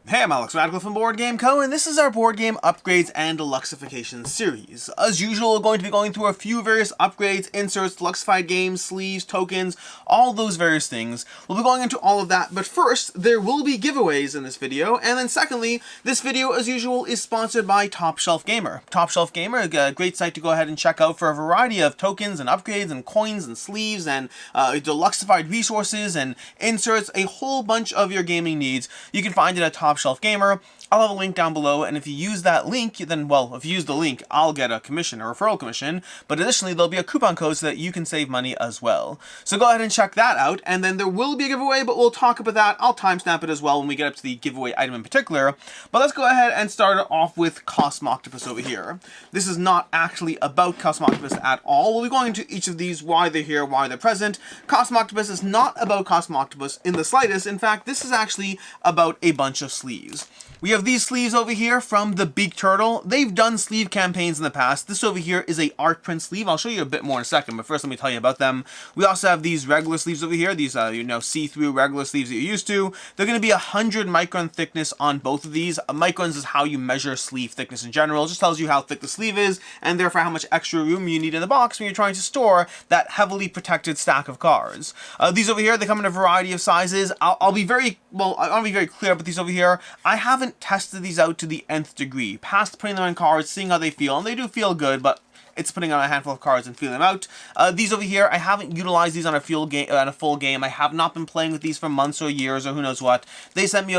Hey, I'm Alex Radical from Board Game Co, and this is our board game upgrades and deluxifications series. As usual, we're going to be going through a few various upgrades, inserts, deluxified games, sleeves, tokens, all those various things. We'll be going into all of that, but first, there will be giveaways in this video, and then secondly, this video, as usual, is sponsored by Top Shelf Gamer. Top Shelf Gamer, a great site to go ahead and check out for a variety of tokens and upgrades and coins and sleeves and deluxified resources and inserts, a whole bunch of your gaming needs. You can find it at Top Shelf Gamer. I'll have a link down below, and if you use that link, then, well, if you use the link, I'll get a commission, a referral commission, but additionally, there'll be a coupon code so that you can save money as well. So go ahead and check that out, and then there will be a giveaway, but we'll talk about that. I'll timestamp it as well when we get up to the giveaway item in particular, but let's go ahead and start it off with Cosmoctopus over here. This is not actually about Cosmoctopus at all. We'll be going into each of these, why they're here, why they're present. Cosmoctopus is not about Cosmoctopus in the slightest. In fact, this is actually about a bunch of sleeves. We have these sleeves over here from the Big Turtle. They've done sleeve campaigns in the past. This over here is a art print sleeve. I'll show you a bit more in a second, but first let me tell you about them. We also have these regular sleeves over here. These, see-through regular sleeves that you're used to. They're going to be 100 micron thickness on both of these. Microns is how you measure sleeve thickness in general. It just tells you how thick the sleeve is, and therefore how much extra room you need in the box when you're trying to store that heavily protected stack of cards. These over here, they come in a variety of sizes. I'll be very clear about these over here. I haven't tested these out to the nth degree, past putting them on cards, seeing how they feel, and they do feel good, but it's putting on a handful of cards and feeling them out. These over here, I haven't utilized these on a full game. I have not been playing with these for months or years or who knows what. They sent me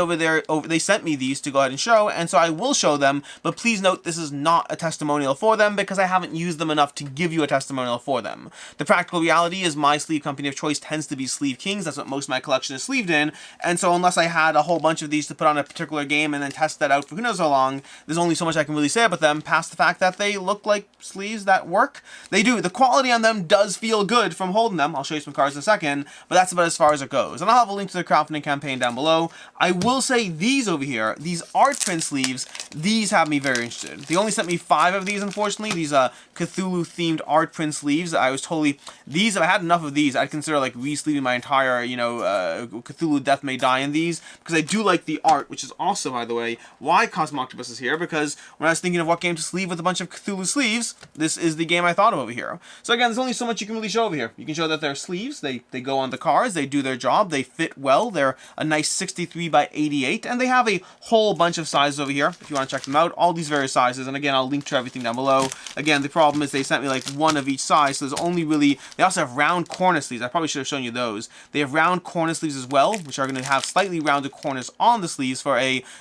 they sent me these to go ahead and show, and so I will show them, but please note this is not a testimonial for them because I haven't used them enough to give you a testimonial for them. The practical reality is my sleeve company of choice tends to be Sleeve Kings. That's what most of my collection is sleeved in, and so unless I had a whole bunch of these to put on a particular game and then test that out for who knows how long, there's only so much I can really say about them past the fact that they look like sleeves that work. They do. The quality on them does feel good from holding them. I'll show you some cards in a second, but that's about as far as it goes. And I'll have a link to the crowdfunding campaign down below. I will say these over here, these art print sleeves, these have me very interested. They only sent me 5 of these, unfortunately. These Cthulhu-themed art print sleeves. I was totally... These, if I had enough of these, I'd consider like re-sleeving my entire, Cthulhu Death May Die in these, because I do like the art, which is also, by the way, why Cosmoctopus is here, because when I was thinking of what game to sleeve with a bunch of Cthulhu sleeves, this is the game I thought of over here. So again, there's only so much you can really show over here. You can show that they're sleeves, they go on the cards, they do their job, they fit well, they're a nice 63 by 88, and they have a whole bunch of sizes over here, if you want to check them out, all these various sizes, and again, I'll link to everything down below. Again, the problem is they sent me like one of each size, so there's only really, they also have round corner sleeves, I probably should have shown you those. They have round corner sleeves as well, which are going to have slightly rounded corners on the sleeves for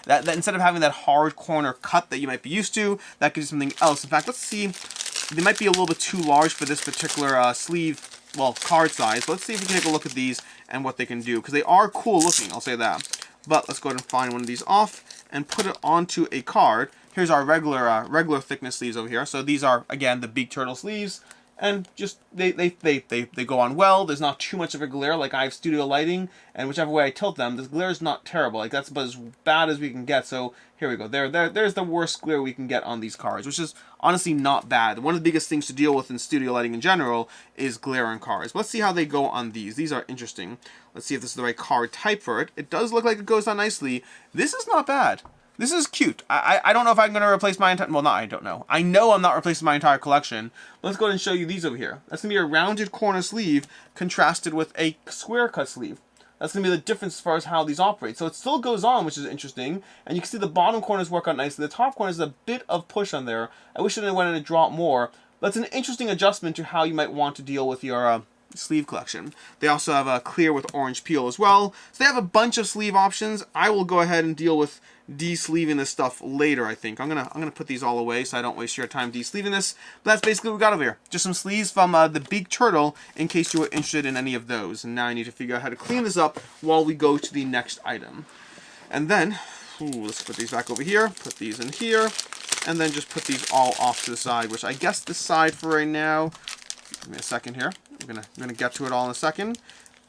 that instead of having that hard corner cut that you might be used to, that gives you something else. In fact, let's see. They might be a little bit too large for this particular sleeve, well, card size. But let's see if we can take a look at these and what they can do, because they are cool looking, I'll say that. But let's go ahead and find one of these off and put it onto a card. Here's our regular thickness sleeves over here. So these are, again, the Big Turtle sleeves. And just, they go on well. There's not too much of a glare. Like, I have studio lighting, and whichever way I tilt them, this glare is not terrible. Like, that's about as bad as we can get. So, here we go. There's the worst glare we can get on these cards, which is honestly not bad. One of the biggest things to deal with in studio lighting in general is glare on cards. But let's see how they go on these. These are interesting. Let's see if this is the right card type for it. It does look like it goes on nicely. This is not bad. This is cute. I don't know if I'm going to replace my entire... Well, no, I don't know. I know I'm not replacing my entire collection. But let's go ahead and show you these over here. That's going to be a rounded corner sleeve contrasted with a square cut sleeve. That's going to be the difference as far as how these operate. So it still goes on, which is interesting. And you can see the bottom corners work out nicely. The top corner is a bit of push on there. I wish I went in and dropped more. That's an interesting adjustment to how you might want to deal with your... sleeve collection. They also have a clear with orange peel as well. So they have a bunch of sleeve options. I will go ahead and deal with de-sleeving this stuff later, I think. I'm gonna put these all away so I don't waste your time de-sleeving this. But that's basically what we got over here. Just some sleeves from the Big Turtle in case you were interested in any of those. And now I need to figure out how to clean this up while we go to the next item. And then, let's put these back over here, put these in here, and then just put these all off to the side, which I guess this side for right now. Give me a second here. I'm gonna get to it all in a second.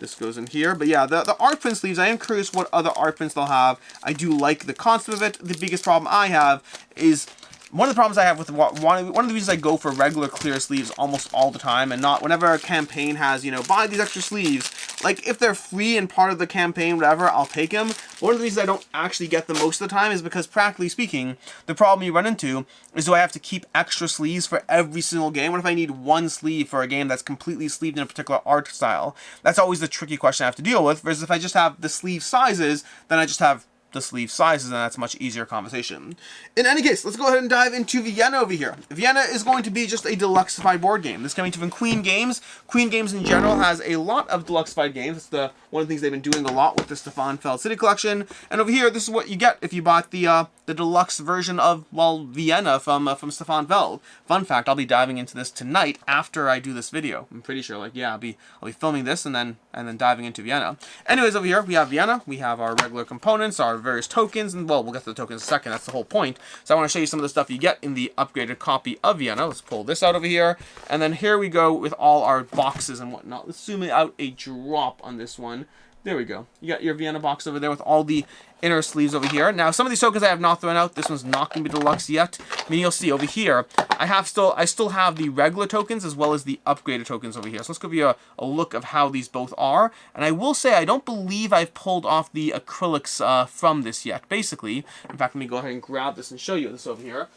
This goes in here. But yeah, the art print sleeves, I am curious what other art prints they'll have. I do like the concept of it. The biggest problem I have is one of the problems I have with one of the reasons I go for regular clear sleeves almost all the time, and not whenever a campaign has, buy these extra sleeves. Like, if they're free and part of the campaign, whatever, I'll take them. One of the reasons I don't actually get them most of the time is because, practically speaking, the problem you run into is, do I have to keep extra sleeves for every single game? What if I need one sleeve for a game that's completely sleeved in a particular art style? That's always the tricky question I have to deal with, versus if I just have the sleeve sizes, then I just have the sleeve sizes, and that's a much easier conversation. In any case, let's go ahead and dive into Vienna over here. Vienna is going to be just a deluxified board game. This is coming from Queen Games. Queen Games in general has a lot of deluxified games. It's one of the things they've been doing a lot with the Stefan Feld City Collection. And over here, this is what you get if you bought the deluxe version of, well, Vienna from Stefan Feld. Fun fact, I'll be diving into this tonight after I do this video. I'm pretty sure, like, yeah, I'll be filming this and then diving into Vienna. Anyways, over here we have Vienna. We have our regular components, our various tokens, and well, we'll get to the tokens in a second. That's the whole point. So I want to show you some of the stuff you get in the upgraded copy of Vienna. Let's pull this out over here, and then here we go with all our boxes and whatnot. Let's zoom out a drop on this one. There we go. You got your Vienna box over there with all the inner sleeves over here. Now, some of these tokens I have not thrown out. This one's not going to be deluxe yet. I mean, you'll see over here, I still have the regular tokens as well as the upgraded tokens over here. So let's give you a look of how these both are. And I will say, I don't believe I've pulled off the acrylics from this yet, basically. In fact, let me go ahead and grab this and show you this over here.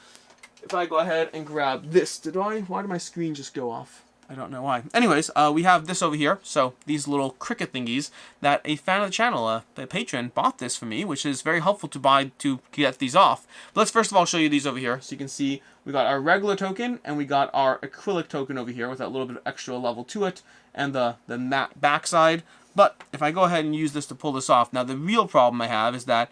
If I go ahead and grab this, why did my screen just go off? I don't know why. Anyways, we have this over here. So these little cricket thingies that a fan of the channel, the patron, bought this for me, which is very helpful to buy to get these off. But let's first of all show you these over here. So you can see we got our regular token and we got our acrylic token over here with that little bit of extra level to it and the matte backside. But if I go ahead and use this to pull this off, now the real problem I have is that,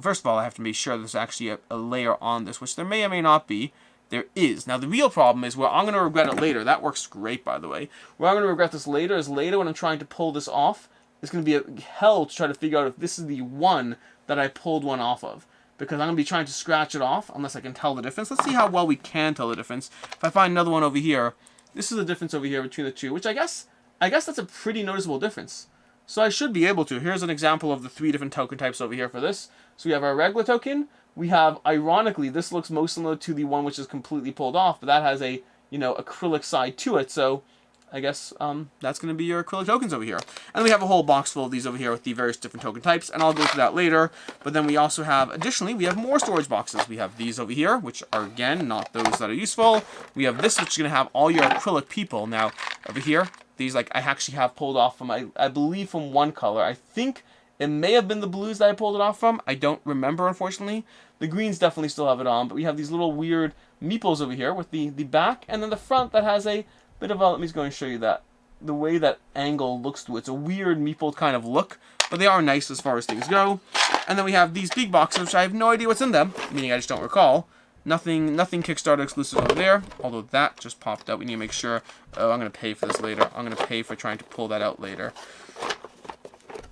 first of all, I have to make sure there's actually a layer on this, which there may or may not be. There is. Now, the real problem is where I'm going to regret it later. That works great, by the way. Where I'm going to regret this later is later when I'm trying to pull this off, it's going to be a hell to try to figure out if this is the one that I pulled one off of. Because I'm going to be trying to scratch it off unless I can tell the difference. Let's see how well we can tell the difference. If I find another one over here, this is the difference over here between the two, which I guess that's a pretty noticeable difference. So I should be able to. Here's an example of the 3 different token types over here for this. So we have our regular token. We have, ironically, this looks most similar to the one which is completely pulled off, but that has a, acrylic side to it, so I guess that's going to be your acrylic tokens over here. And we have a whole box full of these over here with the various different token types, and I'll go through that later. But then we also have, additionally, we have more storage boxes. We have these over here, which are, again, not those that are useful. We have this, which is going to have all your acrylic people. Now, over here, these, I actually have pulled off from, I believe, from one color. I think it may have been the blues that I pulled it off from. I don't remember, unfortunately. The greens definitely still have it on, but we have these little weird meeples over here with the back, and then the front that has a bit of a, let me just go and show you that. The way that angle looks to it. It's a weird meeple kind of look, but they are nice as far as things go. And then we have these big boxes, which I have no idea what's in them, meaning I just don't recall. Nothing Kickstarter exclusive over there, although that just popped out. We need to make sure, oh, I'm going to pay for this later. I'm going to pay for trying to pull that out later.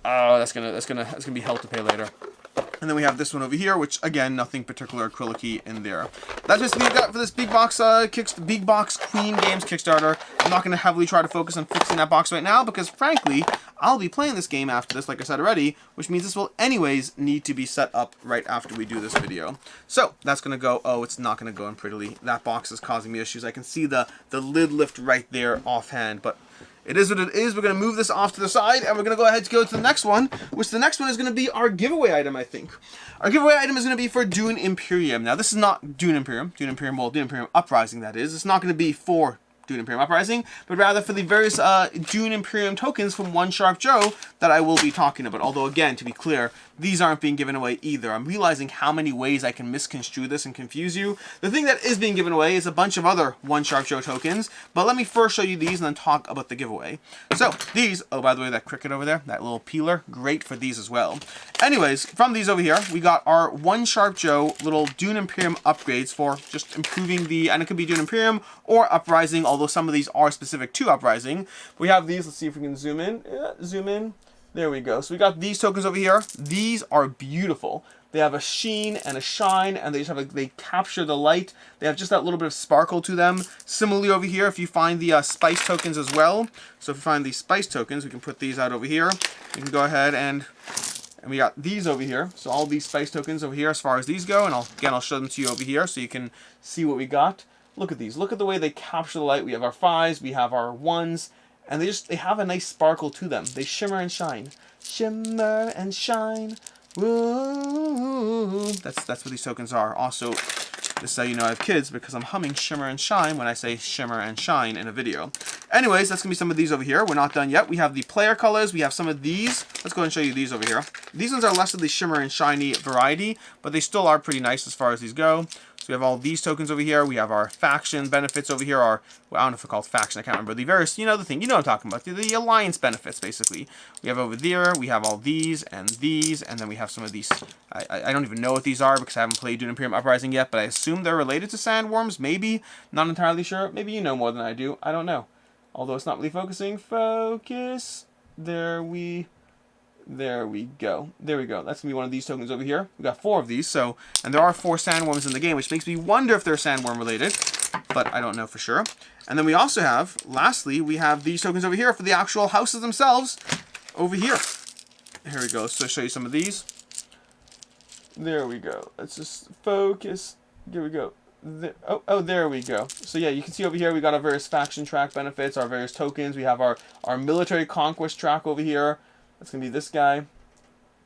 Oh, that's gonna be hell to pay later. And then we have this one over here, which again, nothing particular acrylic-y in there. That's basically that for this big box big box Queen Games Kickstarter. I'm not gonna heavily try to focus on fixing that box right now because frankly, I'll be playing this game after this, like I said already, which means this will anyways need to be set up right after we do this video. So that's gonna go. Oh, it's not gonna go in prettily. That box is causing me issues. I can see the lid lift right there offhand, but it is what it is. We're going to move this off to the side, and we're going to go ahead and go to the next one, which the next one is going to be our giveaway item, I think. Our giveaway item is going to be for Dune Imperium. Now, this is not Dune Imperium. Dune Imperium Uprising, that is. It's not going to be for Dune Imperium Uprising, but rather for the various Dune Imperium tokens from One Sharp Joe that I will be talking about. Although, again, to be clear, these aren't being given away either. I'm realizing how many ways I can misconstrue this and confuse you. The thing that is being given away is a bunch of other One Sharp Joe tokens, but let me first show you these and then talk about the giveaway. So, these, oh, by the way, that cricket over there, that little peeler, great for these as well. Anyways, from these over here, we got our One Sharp Joe little Dune Imperium upgrades for just improving the, and it could be Dune Imperium or Uprising, although some of these are specific to Uprising. We have these, let's see if we can zoom in. Yeah, zoom in. There we go. So we got these tokens over here. These are beautiful. They have a sheen and a shine, and they just have they capture the light. They have just that little bit of sparkle to them. Similarly over here, if you find the spice tokens as well. So if you find these spice tokens, we can put these out over here. You can go ahead and we got these over here. So all these spice tokens over here as far as these go, and I'll show them to you over here so you can see what we got. Look at these. Look at the way they capture the light. We have our 5s, we have our 1s, and they have a nice sparkle to them. They shimmer and shine. Shimmer and shine. Woo. That's what these tokens are. Also, this is how you know I have kids, because I'm humming Shimmer and Shine when I say Shimmer and Shine in a video. Anyways, that's going to be some of these over here. We're not done yet. We have the player colors. We have some of these. Let's go ahead and show you these over here. These ones are less of the Shimmer and Shiny variety, but they still are pretty nice as far as these go. So we have all these tokens over here. We have our faction benefits over here. Well, I don't know if it's called faction. I can't remember. The various, you know the thing. You know what I'm talking about. The alliance benefits, basically. We have over there. We have all these, and then we have some of these. I don't even know what these are because I haven't played Dune Imperium Uprising yet, but I assume they're related to sandworms. Maybe. Not entirely sure. Maybe you know more than I do. I don't know. Although it's not really focusing. Focus. There we go. There we go. That's going to be one of these tokens over here. We got 4 of these, and there are 4 sandworms in the game, which makes me wonder if they're sandworm related, but I don't know for sure. And then we also have, lastly, we have these tokens over here for the actual houses themselves over here. Here we go. So I'll show you some of these. There we go. Let's just focus. Here we go. There we go. So yeah, you can see over here we got our various faction track benefits, our various tokens. We have our military conquest track over here. That's going to be this guy.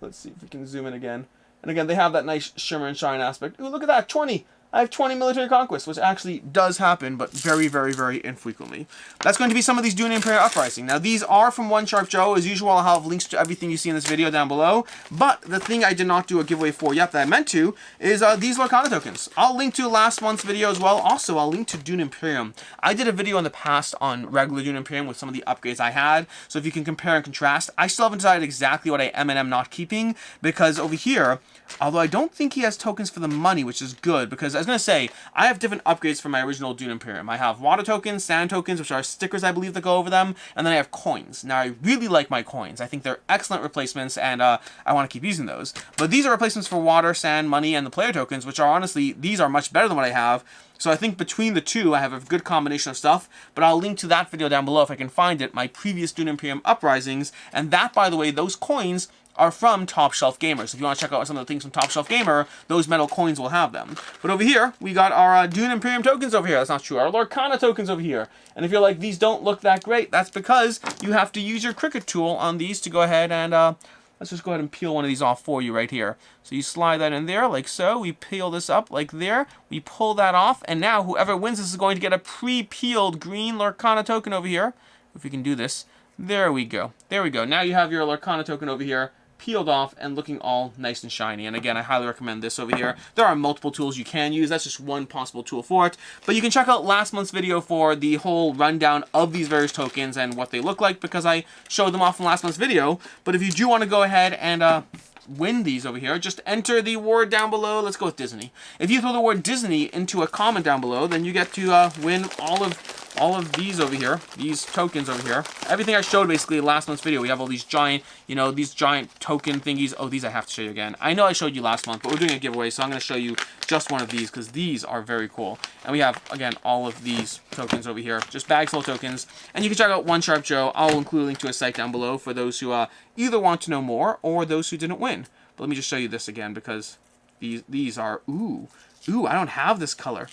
Let's see if we can zoom in again. And again, they have that nice shimmer and shine aspect. Ooh, look at that, 20! I have 20 military conquests, which actually does happen, but very, very, very infrequently. That's going to be some of these Dune Imperium Uprising. Now, these are from One Sharp Joe. As usual, I'll have links to everything you see in this video down below. But the thing I did not do a giveaway for yet that I meant to is these Lorcana tokens. I'll link to last month's video as well. Also, I'll link to Dune Imperium. I did a video in the past on regular Dune Imperium with some of the upgrades I had. So if you can compare and contrast, I still haven't decided exactly what I am and am not keeping, because over here, although I don't think he has tokens for the money, which is good, because I was going to say, I have different upgrades for my original Dune Imperium. I have water tokens, sand tokens, which are stickers, I believe, that go over them, and then I have coins. Now, I really like my coins. I think they're excellent replacements, and I want to keep using those. But these are replacements for water, sand, money, and the player tokens, which are honestly, these are much better than what I have. So I think between the two, I have a good combination of stuff, but I'll link to that video down below if I can find it, my previous Dune Imperium Uprisings, and that, by the way, those coins are from Top Shelf Gamer. So if you want to check out some of the things from Top Shelf Gamer, those metal coins will have them. But over here, we got our Dune Imperium tokens over here. That's not true. Our Lorcana tokens over here. And if you're like, these don't look that great, that's because you have to use your Cricut tool on these to go ahead and, let's just go ahead and peel one of these off for you right here. So you slide that in there like so. We peel this up like there. We pull that off. And now whoever wins this is going to get a pre-peeled green Lorcana token over here. If we can do this. There we go. There we go. Now you have your Lorcana token over here, peeled off and looking all nice and shiny. And again, I highly recommend this over here. There are multiple tools you can use. That's just one possible tool for it. But you can check out last month's video for the whole rundown of these various tokens and what they look like, because I showed them off in last month's video. But if you do want to go ahead and win these over here, just enter the word down below. Let's go with Disney. If you throw the word Disney into a comment down below, then you get to win all of these over here, these tokens over here. Everything I showed basically in last month's video. We have all these giant, these giant token thingies. Oh, these I have to show you again. I know I showed you last month, but we're doing a giveaway, so I'm going to show you just one of these because these are very cool. And we have, again, all of these tokens over here, just bags full of tokens. And you can check out One Sharp Joe. I'll include a link to a site down below for those who either want to know more or those who didn't win. But let me just show you this again because these are, ooh, I don't have this color.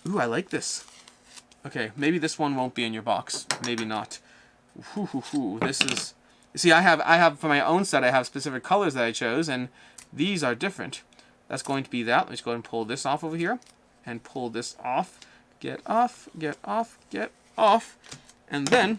Ooh, I like this. Okay, maybe this one won't be in your box. Maybe not. This is... See, I have for my own set, I have specific colors that I chose, and these are different. That's going to be that. Let's go ahead and pull this off over here. And pull this off. Get off, get off, get off. And then...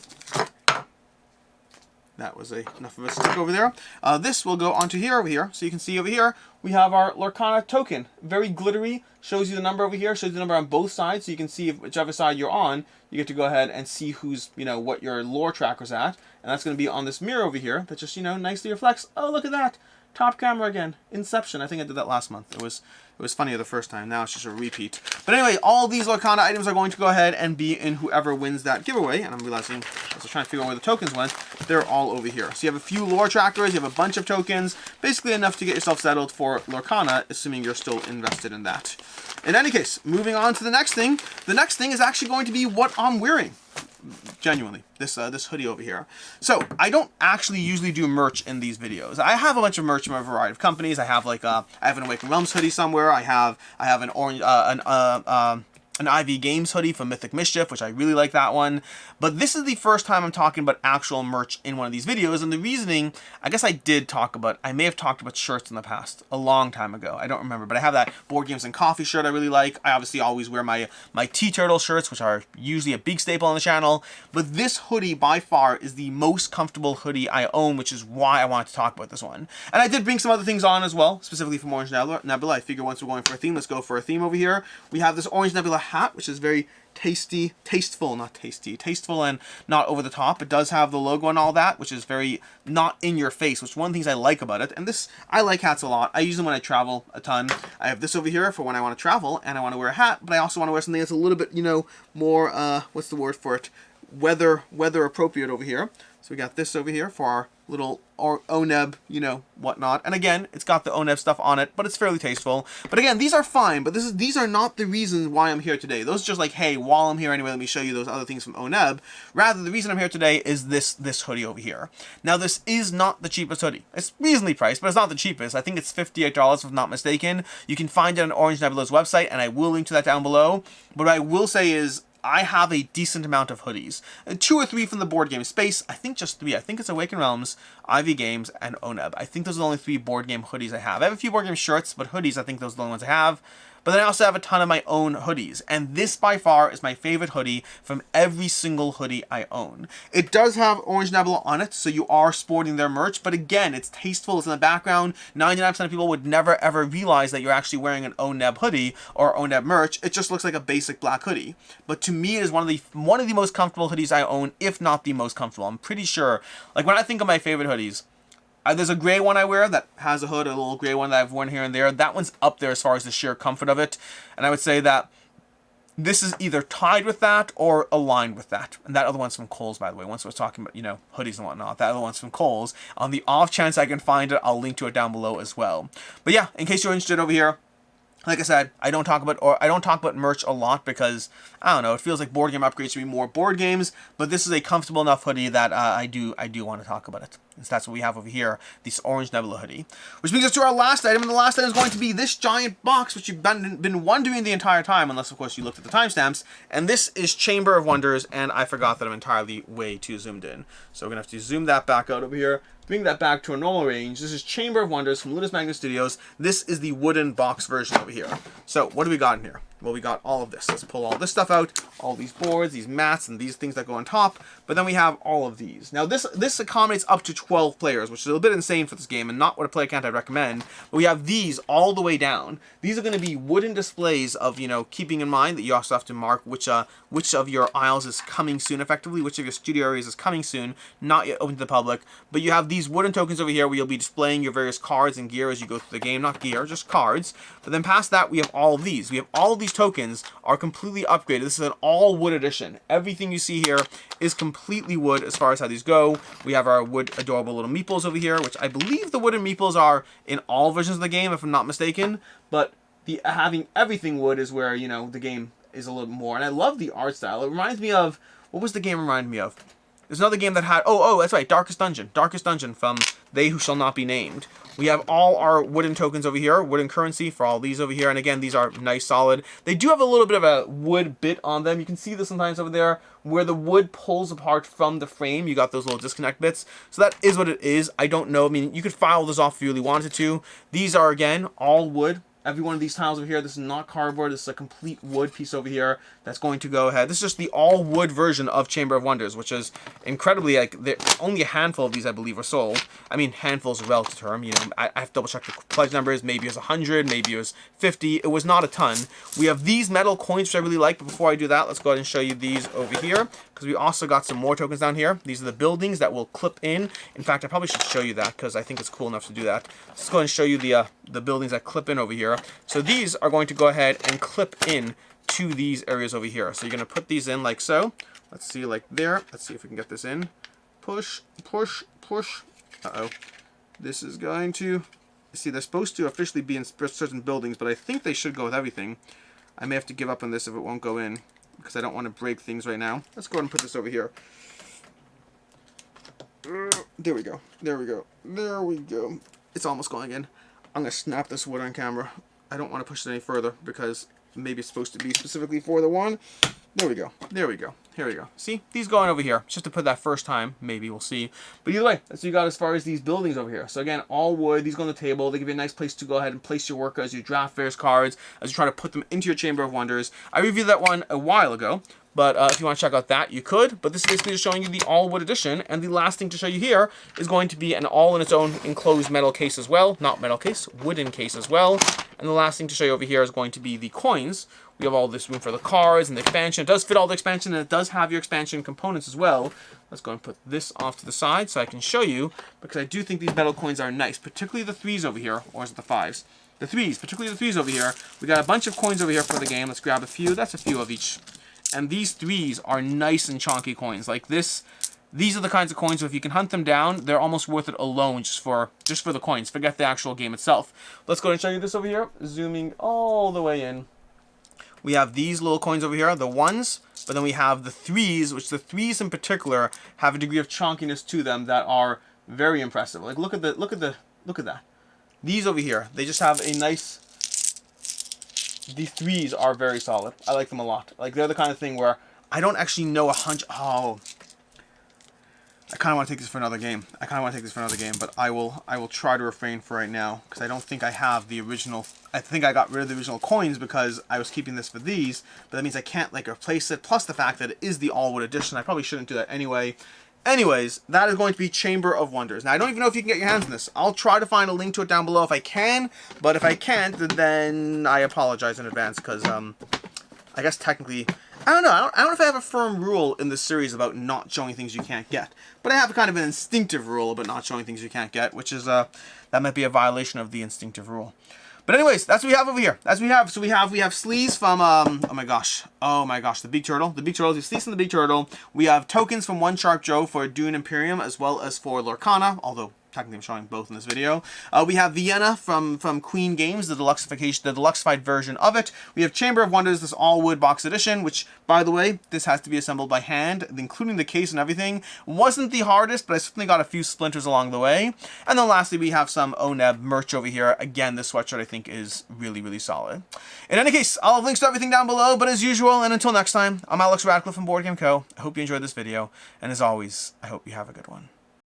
That was enough of a stick over there. This will go onto here over here. So you can see over here, we have our Lorcana token. Very glittery. Shows you the number over here. Shows you the number on both sides. So you can see if whichever side you're on, you get to go ahead and see who's, what your lore tracker's at. And that's going to be on this mirror over here that just, nicely reflects. Oh, look at that. Top camera again. Inception. I think I did that last month. It was funnier the first time. Now it's just a repeat. But anyway, all these Lorcana items are going to go ahead and be in whoever wins that giveaway. And I'm realizing, I was trying to figure out where the tokens went. They're all over here. So you have a few lore trackers. You have a bunch of tokens. Basically enough to get yourself settled for Lorcana, assuming you're still invested in that. In any case, moving on to the next thing. The next thing is actually going to be what I'm wearing. Genuinely, this hoodie over here. So I don't actually usually do merch in these videos. I have a bunch of merch from a variety of companies. I have like I have an Awakened Realms hoodie somewhere. I have an orange an IV Games hoodie from Mythic Mischief, which I really like that one. But this is the first time I'm talking about actual merch in one of these videos, and the reasoning, I guess I may have talked about shirts in the past, a long time ago. I don't remember, but I have that Board Games and Coffee shirt I really like. I obviously always wear my Tea Turtle shirts, which are usually a big staple on the channel. But this hoodie, by far, is the most comfortable hoodie I own, which is why I wanted to talk about this one. And I did bring some other things on as well, specifically from Orange Nebula. I figure once we're going for a theme, let's go for a theme over here. We have this Orange Nebula hat, which is very tasteful and not over the top. It does have the logo and all that, which is very not in your face, which is one of the things I like about it. And this, I like hats a lot. I use them when I travel a ton. I have this over here for when I want to travel and I want to wear a hat, but I also want to wear something that's a little bit, you know, more, what's the word for it? Weather appropriate over here. So we got this over here for our little ONEB, you know, whatnot. And again, it's got the ONEB stuff on it, but it's fairly tasteful. But again, these are fine, but these are not the reasons why I'm here today. Those are just like, hey, while I'm here anyway, let me show you those other things from ONEB. Rather, the reason I'm here today is this hoodie over here. Now, this is not the cheapest hoodie. It's reasonably priced, but it's not the cheapest. I think it's $58 if I'm not mistaken. You can find it on Orange Nebula's website, and I will link to that down below. But what I will say is, I have a decent amount of hoodies. 2 or 3 from the board game space. I think just 3. I think it's Awakened Realms, IV Games, and ONEB. I think those are the only 3 board game hoodies I have. I have a few board game shirts, but hoodies, I think those are the only ones I have. But then I also have a ton of my own hoodies, and this by far is my favorite hoodie from every single hoodie I own. It does have Orange Nebula on it, so you are sporting their merch, but again, it's tasteful, it's in the background. 99% of people would never ever realize that you're actually wearing an ONEB hoodie or ONEB merch. It just looks like a basic black hoodie. But to me, it is one of the most comfortable hoodies I own, if not the most comfortable. I'm pretty sure, like when I think of my favorite hoodies, there's a gray one I wear that has a hood, a little gray one that I've worn here and there. That one's up there as far as the sheer comfort of it. And I would say that this is either tied with that or aligned with that. And that other one's from Kohl's, by the way. Once I was talking about, you know, hoodies and whatnot, that other one's from Kohl's. On the off chance I can find it, I'll link to it down below as well. But yeah, in case you're interested over here, like I said, I don't talk about merch a lot because, I don't know, it feels like board game upgrades should be more board games, but this is a comfortable enough hoodie that I do want to talk about it. So that's what we have over here, this Orange Nebula hoodie. Which brings us to our last item, and the last item is going to be this giant box, which you've been wondering the entire time, unless of course you looked at the timestamps, and this is Chamber of Wonders, and I forgot that I'm entirely way too zoomed in. So we're going to have to zoom that back out over here. Bring that back to a normal range. This is Chamber of Wonders from Ludus Magnus Studios. This is the wooden box version over here. So what do we got in here? Well, we got all of this. Let's pull all this stuff out. All these boards, these mats, and these things that go on top. But then we have all of these. Now, this accommodates up to 12 players, which is a little bit insane for this game, and not what a player count I'd recommend. But we have these all the way down. These are going to be wooden displays of, you know, keeping in mind that you also have to mark which of your aisles is coming soon, effectively, which of your studio areas is coming soon, not yet open to the public. But you have these wooden tokens over here where you'll be displaying your various cards and gear as you go through the game. Not gear, just cards. But then past that, we have all of these. We have all of these tokens are completely upgraded. This is an all wood edition. Everything you see here is completely wood as far as how these go. We have our wood adorable little meeples over here, which I believe the wooden meeples are in all versions of the game, if I'm not mistaken. But having everything wood is where, you know, the game is a little bit more. And I love the art style. It reminds me of, what was the game remind me of? There's another game that had, oh, that's right, Darkest Dungeon. Darkest Dungeon from They Who Shall Not Be Named. We have all our wooden tokens over here, wooden currency for all these over here. And again, these are nice, solid. They do have a little bit of a wood bit on them. You can see this sometimes over there where the wood pulls apart from the frame. You got those little disconnect bits. So that is what it is. I don't know. I mean, you could file this off if you really wanted to. These are, again, all wood. Every one of these tiles over here, this is not cardboard, this is a complete wood piece over here that's going to go ahead. This is just the all wood version of Chamber of Wonders, which is incredibly, like, only a handful of these, I believe, are sold. I mean, handful is a relative term, you know, I have to double check the pledge numbers. Maybe it was 100, maybe it was 50. It was not a ton. We have these metal coins, which I really like, but before I do that, let's go ahead and show you these over here, because we also got some more tokens down here. These are the buildings that will clip in. In fact, I probably should show you that, because I think it's cool enough to do that. Let's go ahead and show you the buildings that clip in over here. So these are going to go ahead and clip in to these areas over here. So you're going to put these in like so. Let's see, like there. Let's see if we can get this in. Push, push, push. Uh-oh. This is going to... See, they're supposed to officially be in certain buildings, but I think they should go with everything. I may have to give up on this if it won't go in, because I don't want to break things right now. Let's go ahead and put this over here. There we go. There we go. There we go. It's almost going in. I'm going to snap this wood on camera. I don't want to push it any further because maybe it's supposed to be specifically for the one. There we go. There we go. Here we go. See? These going over here. Just to put that first time. Maybe we'll see. But either way, that's what you got as far as these buildings over here. So again, all wood. These go on the table. They give you a nice place to go ahead and place your work as you draft various cards, as you try to put them into your Chamber of Wonders. I reviewed that one a while ago. But if you want to check out that, you could. But this is basically just showing you the all-wood edition. And the last thing to show you here is going to be an all-in-its-own enclosed metal case as well. Not metal case, wooden case as well. And the last thing to show you over here is going to be the coins. We have all this room for the cards and the expansion. It does fit all the expansion, and it does have your expansion components as well. Let's go and put this off to the side so I can show you, because I do think these metal coins are nice, particularly the 3s over here, or is it the 5s? The 3s, particularly the 3s over here. We got a bunch of coins over here for the game. Let's grab a few. That's a few of each. And these 3s are nice and chunky coins. Like this, these are the kinds of coins where if you can hunt them down, they're almost worth it alone just for the coins. Forget the actual game itself. Let's go and show you this over here. Zooming all the way in. We have these little coins over here, the 1s, but then we have the 3s, which the 3s in particular have a degree of chunkiness to them that are very impressive. Like look at that. These over here, they just have a nice. The 3s are very solid. I like them a lot. Like they're the kind of thing where I don't actually know a hunch. Oh, I kind of want to take this for another game. But I will try to refrain for right now because I don't think I have the original. I think I got rid of the original coins because I was keeping this for these. But that means I can't like replace it. Plus the fact that it is the all-wood edition. I probably shouldn't do that anyway. Anyways, that is going to be Chamber of Wonders. Now, I don't even know if you can get your hands on this. I'll try to find a link to it down below if I can. But if I can't, then I apologize in advance because, I guess technically, I don't know. I don't know if I have a firm rule in this series about not showing things you can't get. But I have kind of an instinctive rule about not showing things you can't get, which is, that might be a violation of the instinctive rule. But anyways, that's what we have over here. That's what we have. So we have sleeves from oh my gosh, the Big Turtle. The Big Turtle. We have sleeves from the Big Turtle. We have tokens from One Sharp Joe for Dune Imperium as well as for Lorcana, although technically I'm showing both in this video. We have Vienna from Queen Games, the deluxified version of it. We have Chamber of Wonders, this all-wood box edition, which, by the way, this has to be assembled by hand, including the case and everything. Wasn't the hardest, but I certainly got a few splinters along the way. And then lastly, we have some ONEB merch over here. Again, this sweatshirt I think is really, really solid. In any case, I'll have links to everything down below, but as usual, and until next time, I'm Alex Radcliffe from Board Game Co. I hope you enjoyed this video, and as always, I hope you have a good one.